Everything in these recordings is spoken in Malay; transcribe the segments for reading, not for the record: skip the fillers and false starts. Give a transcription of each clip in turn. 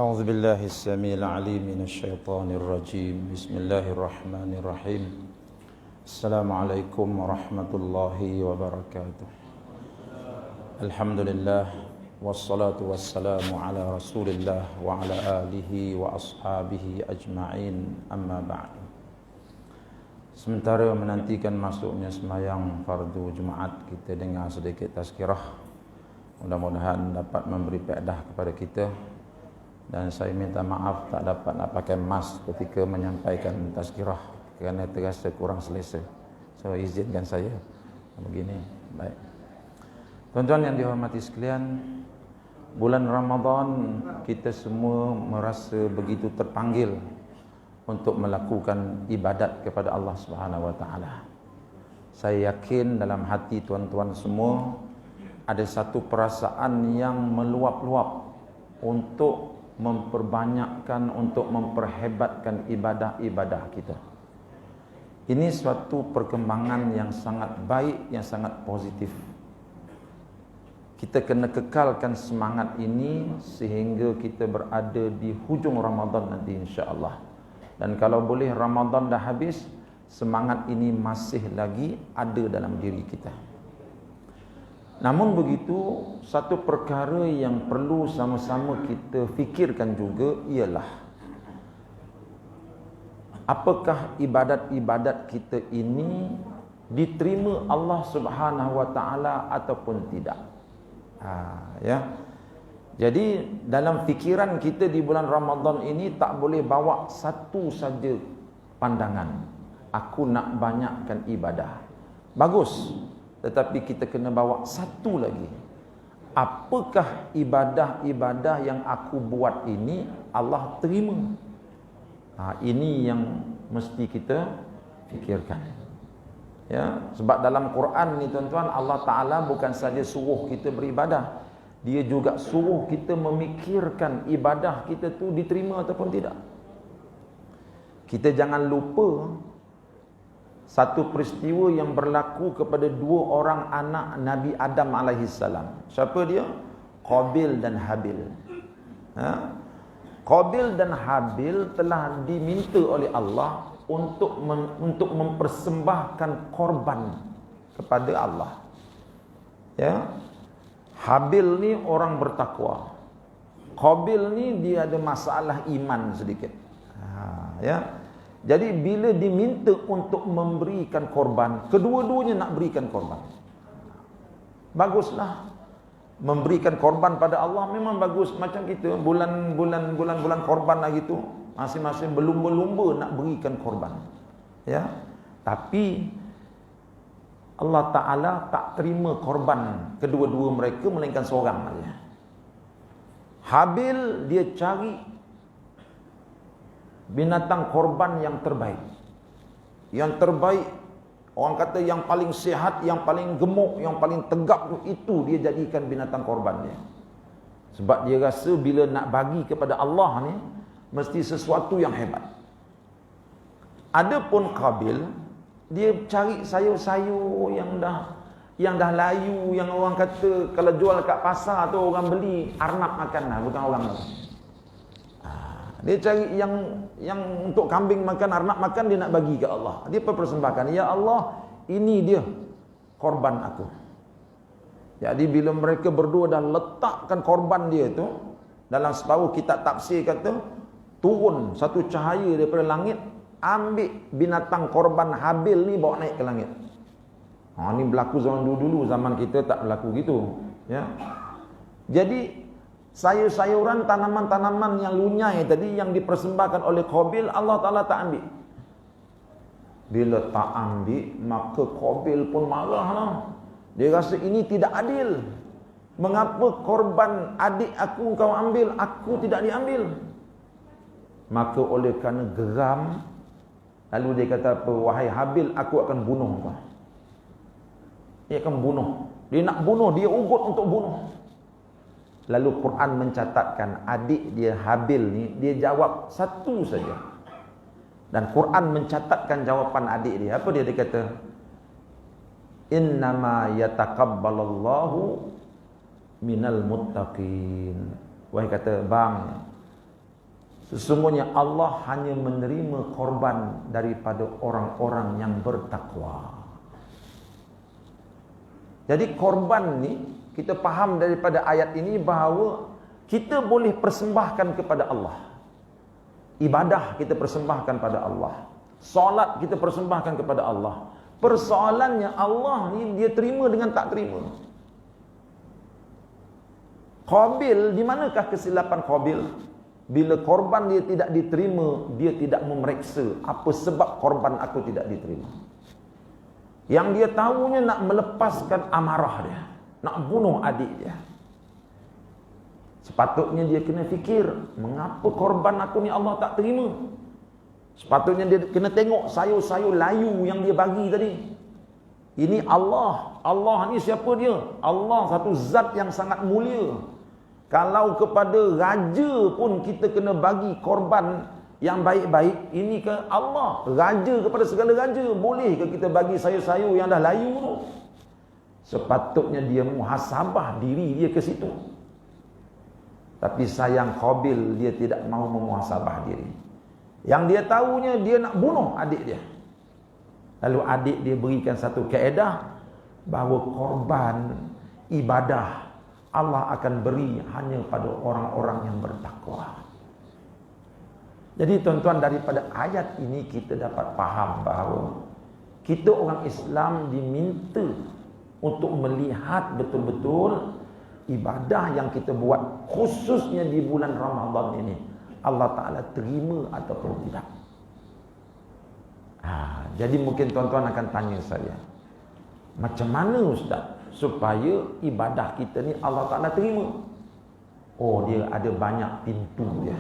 أعوذ بالله السميع العليم من الشيطان الرجيم بسم الله الرحمن الرحيم السلام عليكم ورحمة الله وبركاته الحمد لله والصلاة والسلام على رسول الله وعلى آله وأصحابه أجمعين أما بعد. Sementara menantikan masuknya sembahyang fardu Jumaat, kita dengar sedikit tazkirah. Mudah-mudahan dapat memberi faedah kepada kita. Dan saya minta maaf tak dapat nak pakai mask ketika menyampaikan tazkirah kerana terasa kurang selesa. So izinkan saya begini. Baik. Tuan-tuan yang dihormati sekalian, bulan Ramadan kita semua merasa begitu terpanggil untuk melakukan ibadat kepada Allah Subhanahu wa taala. Saya yakin dalam hati tuan-tuan semua ada satu perasaan yang meluap-luap untuk memperbanyakkan, untuk memperhebatkan ibadah-ibadah kita. Ini suatu perkembangan yang sangat baik, yang sangat positif. Kita kena kekalkan semangat ini sehingga kita berada di hujung Ramadan nanti insya-Allah. Dan kalau boleh Ramadan dah habis, semangat ini masih lagi ada dalam diri kita. Namun begitu, satu perkara yang perlu sama-sama kita fikirkan juga ialah apakah ibadat-ibadat kita ini diterima Allah Subhanahu wa taala ataupun tidak. Jadi dalam fikiran kita di bulan Ramadan ini tak boleh bawa satu saja pandangan. Aku nak banyakkan ibadah. Bagus. Tetapi kita kena bawa satu lagi. Apakah ibadah-ibadah yang aku buat ini Allah terima? Ini yang mesti kita fikirkan. Ya, sebab dalam Quran ni tuan-tuan, Allah Ta'ala bukan saja suruh kita beribadah, Dia juga suruh kita memikirkan ibadah kita tu diterima ataupun tidak. Kita jangan lupa satu peristiwa yang berlaku kepada dua orang anak Nabi Adam alaihissalam. Siapa dia? Qabil dan Habil. Qabil dan Habil telah diminta oleh Allah untuk mempersembahkan korban kepada Allah. Ya. Habil ni orang bertakwa. Qabil ni dia ada masalah iman sedikit. Ya. Jadi bila diminta untuk memberikan korban, kedua-duanya nak berikan korban. Baguslah. Memberikan korban pada Allah memang bagus. Macam kita bulan korban lagi tu, masing-masing berlumba-lumba nak berikan korban. Ya. Tapi Allah Ta'ala tak terima korban kedua-dua mereka, melainkan seorang saja. Habil dia cari binatang korban yang terbaik. Yang terbaik, orang kata yang paling sihat, yang paling gemuk, yang paling tegap tu, itu dia jadikan binatang korban dia. Sebab dia rasa bila nak bagi kepada Allah ni mesti sesuatu yang hebat. Adapun Qabil, dia cari sayur-sayur yang dah layu, yang orang kata kalau jual kat pasar tu orang beli arnab makan lah, bukan orang makan. Dia cari yang untuk kambing makan, arnab makan, dia nak bagi ke Allah. Dia persembahkan, ya Allah, ini dia korban aku. Jadi bila mereka berdua dah letakkan korban dia tu, dalam separuh kitab tafsir kata turun satu cahaya daripada langit, ambil binatang korban Habil ni bawa naik ke langit. Ni berlaku zaman dulu-dulu, zaman kita tak berlaku gitu. Ya. Jadi sayur-sayuran, tanaman-tanaman yang lunyai tadi yang dipersembahkan oleh Qabil, Allah Ta'ala tak ambil. Bila tak ambil, maka Qabil pun marah lah. Dia rasa ini tidak adil. Mengapa korban adik aku kau ambil, aku tidak diambil? Maka oleh kerana geram, lalu dia kata apa? Wahai Habil, aku akan bunuh kau. Dia akan bunuh. Dia nak bunuh, dia ugut untuk bunuh. Lalu Quran mencatatkan adik dia Habil ni, dia jawab satu saja. Dan Quran mencatatkan jawapan adik dia. Apa dia? Dia kata, innama yataqabbalallahu minal muttaqin. Wahai kata, bang, Sesungguhnya Allah hanya menerima korban daripada orang-orang yang bertakwa. Jadi korban ni, kita faham daripada ayat ini bahawa kita boleh persembahkan kepada Allah. Ibadah kita persembahkan pada Allah. Solat kita persembahkan kepada Allah. Persoalannya Allah ni dia terima dengan tak terima. Qabil, di manakah kesilapan Qabil? Bila korban dia tidak diterima, dia tidak memeriksa apa sebab korban aku tidak diterima. Yang dia tahunya nak melepaskan amarah dia, nak bunuh adik dia. Sepatutnya dia kena fikir, mengapa korban aku ni Allah tak terima? Sepatutnya dia kena tengok sayur-sayur layu yang dia bagi tadi. Ini Allah. Allah ni siapa dia? Allah satu zat yang sangat mulia. Kalau kepada raja pun kita kena bagi korban yang baik-baik, ini ke Allah, raja kepada segala raja, bolehkah kita bagi sayur-sayur yang dah layu tu? Sepatutnya dia muhasabah diri dia ke situ. Tapi sayang Qabil, dia tidak mahu memuhasabah diri. Yang dia tahunya dia nak bunuh adik dia. Lalu adik dia berikan satu kaedah bahawa korban ibadah Allah akan beri hanya pada orang-orang yang bertakwa. Jadi tuan-tuan, daripada ayat ini kita dapat faham bahawa kita orang Islam diminta untuk melihat betul-betul ibadah yang kita buat, khususnya di bulan Ramadan ini, Allah Ta'ala terima ataupun tidak. Jadi mungkin tuan-tuan akan tanya saya, macam mana Ustaz supaya ibadah kita ni Allah Ta'ala terima? Oh, dia ada banyak pintu dia,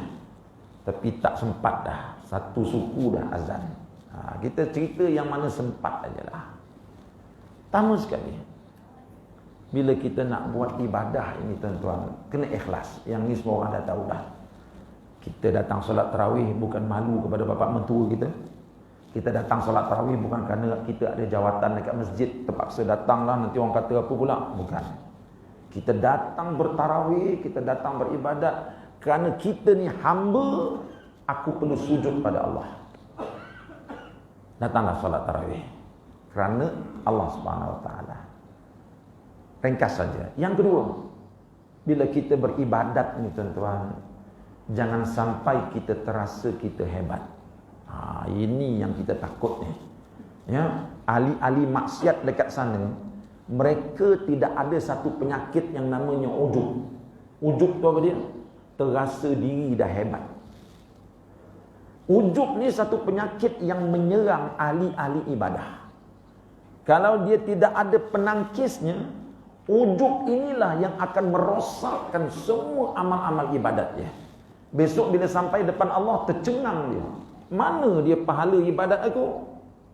tapi tak sempat dah. Satu suku dah azan. Kita cerita yang mana sempat ajalah. Pertama sekali, bila kita nak buat ibadah ini tuan-tuan, kena ikhlas. Yang ni semua orang dah tahu dah. Kita datang solat tarawih bukan malu kepada bapak mentua kita. Kita datang solat tarawih bukan kerana kita ada jawatan dekat masjid, terpaksa datanglah, nanti orang kata apa pula. Bukan. Kita datang bertarawih, kita datang beribadat kerana kita ni hamba, aku perlu sujud pada Allah. Datanglah solat tarawih kerana Allah Subhanahu Wa Taala. Ringkas saja. Yang kedua, bila kita beribadat ni tuan-tuan, jangan sampai kita terasa kita hebat. Ini yang kita takut ni. Ya, ahli-ahli maksiat dekat sana, mereka tidak ada satu penyakit yang namanya ujub. Ujub tu apa dia? Terasa diri dah hebat. Ujub ni satu penyakit yang menyerang ahli-ahli ibadah. Kalau dia tidak ada penangkisnya, ujub inilah yang akan merosakkan semua amal-amal ibadat dia. Besok bila sampai depan Allah, tercengang dia. Mana dia pahala ibadat aku?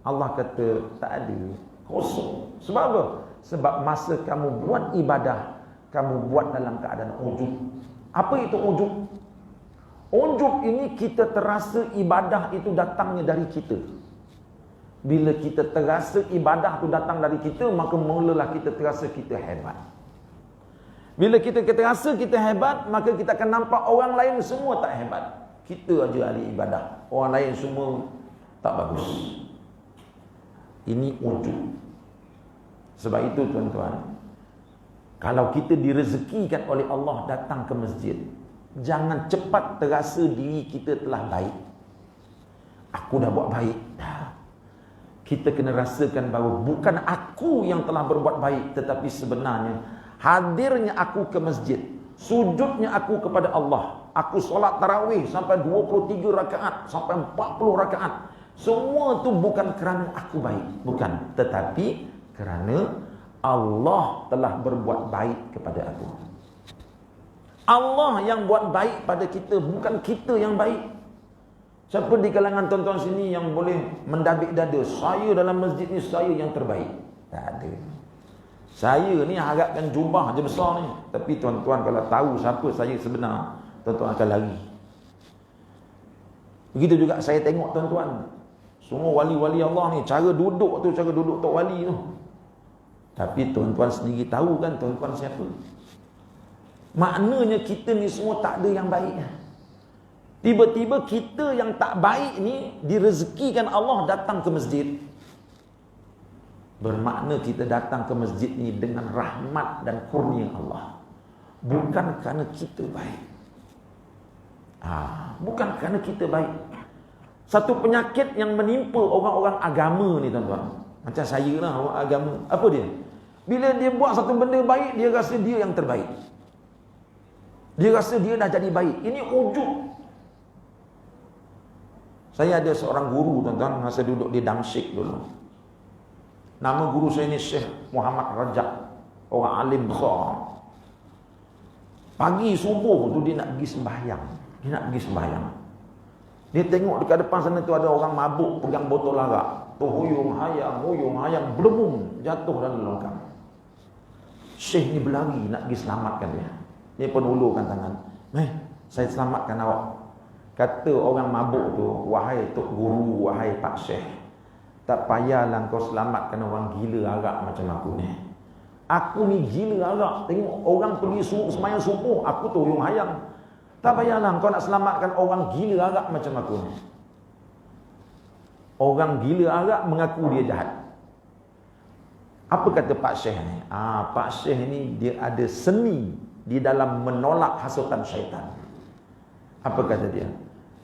Allah kata, tak ada. Kosong. Sebab apa? Sebab masa kamu buat ibadah, kamu buat dalam keadaan ujub. Apa itu ujub? Ujub ini kita terasa ibadah itu datangnya dari kita. Bila kita terasa ibadah itu datang dari kita, maka mulalah kita terasa kita hebat. Bila kita terasa kita hebat, maka kita akan nampak orang lain semua tak hebat. Kita aja ahli ibadah, orang lain semua tak bagus. Ini ujub. Sebab itu tuan-tuan, kalau kita direzekikan oleh Allah datang ke masjid, jangan cepat terasa diri kita telah baik. Aku dah buat baik dah. Kita kena rasakan bahawa bukan aku yang telah berbuat baik, tetapi sebenarnya hadirnya aku ke masjid, sujudnya aku kepada Allah, aku solat tarawih sampai 23 rakaat, sampai 40 rakaat, semua tu bukan kerana aku baik, bukan, tetapi kerana Allah telah berbuat baik kepada aku. Allah yang buat baik pada kita, bukan kita yang baik. Siapa di kalangan tuan-tuan sini yang boleh mendabik dada, saya dalam masjid ni saya yang terbaik? Tak ada. Saya ni harapkan jubah je besar ni, tapi tuan-tuan kalau tahu siapa saya sebenar, tuan-tuan akan lari. Begitu juga saya tengok tuan-tuan, semua wali-wali Allah ni, cara duduk tu, cara duduk tok wali tu. Tapi tuan-tuan sendiri tahu kan tuan-tuan siapa? Maknanya kita ni semua tak ada yang baik. Tiba-tiba kita yang tak baik ni direzekikan Allah datang ke masjid. Bermakna kita datang ke masjid ni dengan rahmat dan kurnia Allah. Bukan kerana kita baik. Bukan kerana kita baik. Satu penyakit yang menimpa orang-orang agama ni tuan-tuan. Macam saya lah, orang agama. Apa dia? Bila dia buat satu benda baik, dia rasa dia yang terbaik. Dia rasa dia dah jadi baik. Ini ujub. Saya ada seorang guru tuan-tuan, masa duduk di Damsyik dulu. Nama guru saya ni Syekh Muhammad Rajab. Orang alim besar. Pagi subuh tu dia nak pergi sembahyang. Dia tengok dekat depan sana tu ada orang mabuk pegang botol arak. Tu huyung hayang, belum jatuh dalam longkang. Syekh ni berlari nak pergi selamatkan dia. Dia pun ulurkan tangan. Saya selamatkan awak. Kata orang mabuk tu, wahai Tok Guru, wahai Pak Syekh, tak payahlah kau selamatkan orang gila arak macam aku ni. Aku ni gila arak. Tengok orang pergi semayang subuh, aku tu huyung hayang. Tak payahlah kau nak selamatkan orang gila arak macam aku ni. Orang gila arak mengaku dia jahat. Apa kata Pak Syekh ni? Pak Syekh ni dia ada seni di dalam menolak hasutan syaitan. Apa kata dia?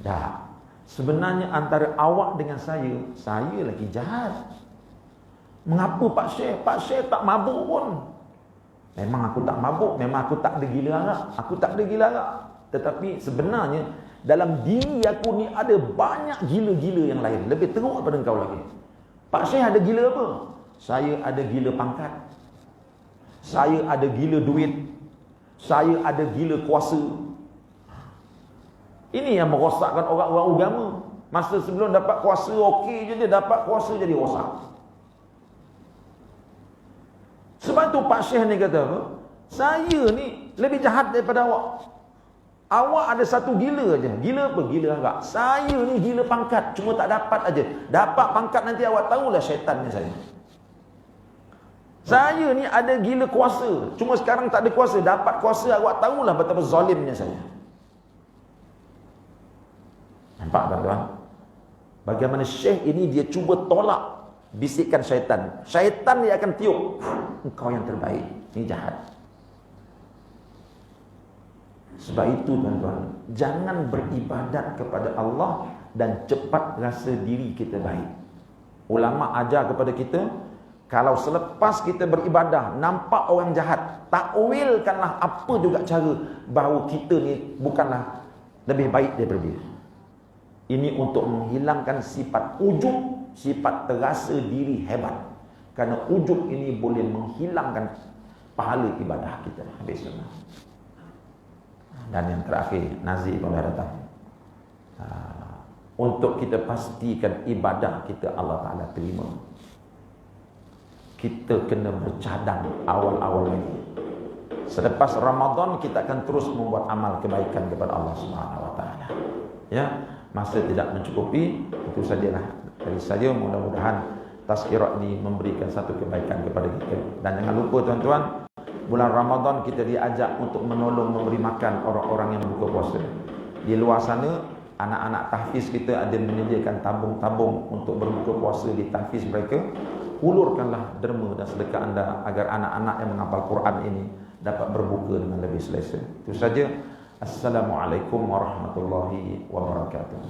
Dah. Sebenarnya antara awak dengan saya lagi jahat. Mengapa Pak Syekh? Pak Syekh tak mabuk pun. Memang aku tak mabuk, memang aku tak ada gila arak. Tetapi sebenarnya dalam diri aku ni ada banyak gila-gila yang lain. Lebih teruk daripada engkau lagi. Pak Syekh ada gila apa? Saya ada gila pangkat. Saya ada gila duit. Saya ada gila kuasa. Ini yang merosakkan orang-orang agama. Masa sebelum dapat kuasa okey je, dia dapat kuasa jadi rosak. Sebab tu Pak Syekh ni kata apa? Saya ni lebih jahat daripada awak. Awak ada satu gila aja. Gila apa? Gila arak. Saya ni gila pangkat, cuma tak dapat aja. Dapat pangkat nanti awak tahulah syaitannya saya. Saya ni ada gila kuasa, cuma sekarang tak ada kuasa. Dapat kuasa awak tahulah betapa zalimnya saya. Nampak tuan-tuan? Bagaimana Syekh ini dia cuba tolak bisikan syaitan. Syaitan dia akan tiup, engkau yang terbaik, ini jahat. Sebab itu tuan-tuan, jangan beribadat kepada Allah dan cepat rasa diri kita baik. Ulama ajar kepada kita, kalau selepas kita beribadah nampak orang jahat, takwilkanlah apa juga cara bahawa kita ni bukanlah lebih baik daripada dia. Ini untuk menghilangkan sifat ujub, sifat terasa diri hebat. Kerana ujub ini boleh menghilangkan pahala ibadah kita. Habis sunnah. Dan yang terakhir, Nazir boleh datang. Untuk kita pastikan ibadah kita Allah Ta'ala terima, kita kena bercadang awal-awal lagi. Selepas Ramadan kita akan terus membuat amal kebaikan kepada Allah Subhanahu Wa Ta'ala. Ya, masa tidak mencukupi, itu sajalah dari saya. Mudah-mudahan tazkirah ini memberikan satu kebaikan kepada kita. Dan jangan lupa tuan-tuan, bulan Ramadan kita diajak untuk menolong memberi makan orang-orang yang berbuka puasa. Di luar sana, anak-anak tahfiz kita ada menyediakan tabung-tabung untuk berbuka puasa di tahfiz mereka. Ulurkanlah derma dan sedekah anda agar anak-anak yang menghafal Quran ini dapat berbuka dengan lebih selesa. Itu saja. Assalamualaikum warahmatullahi wabarakatuh.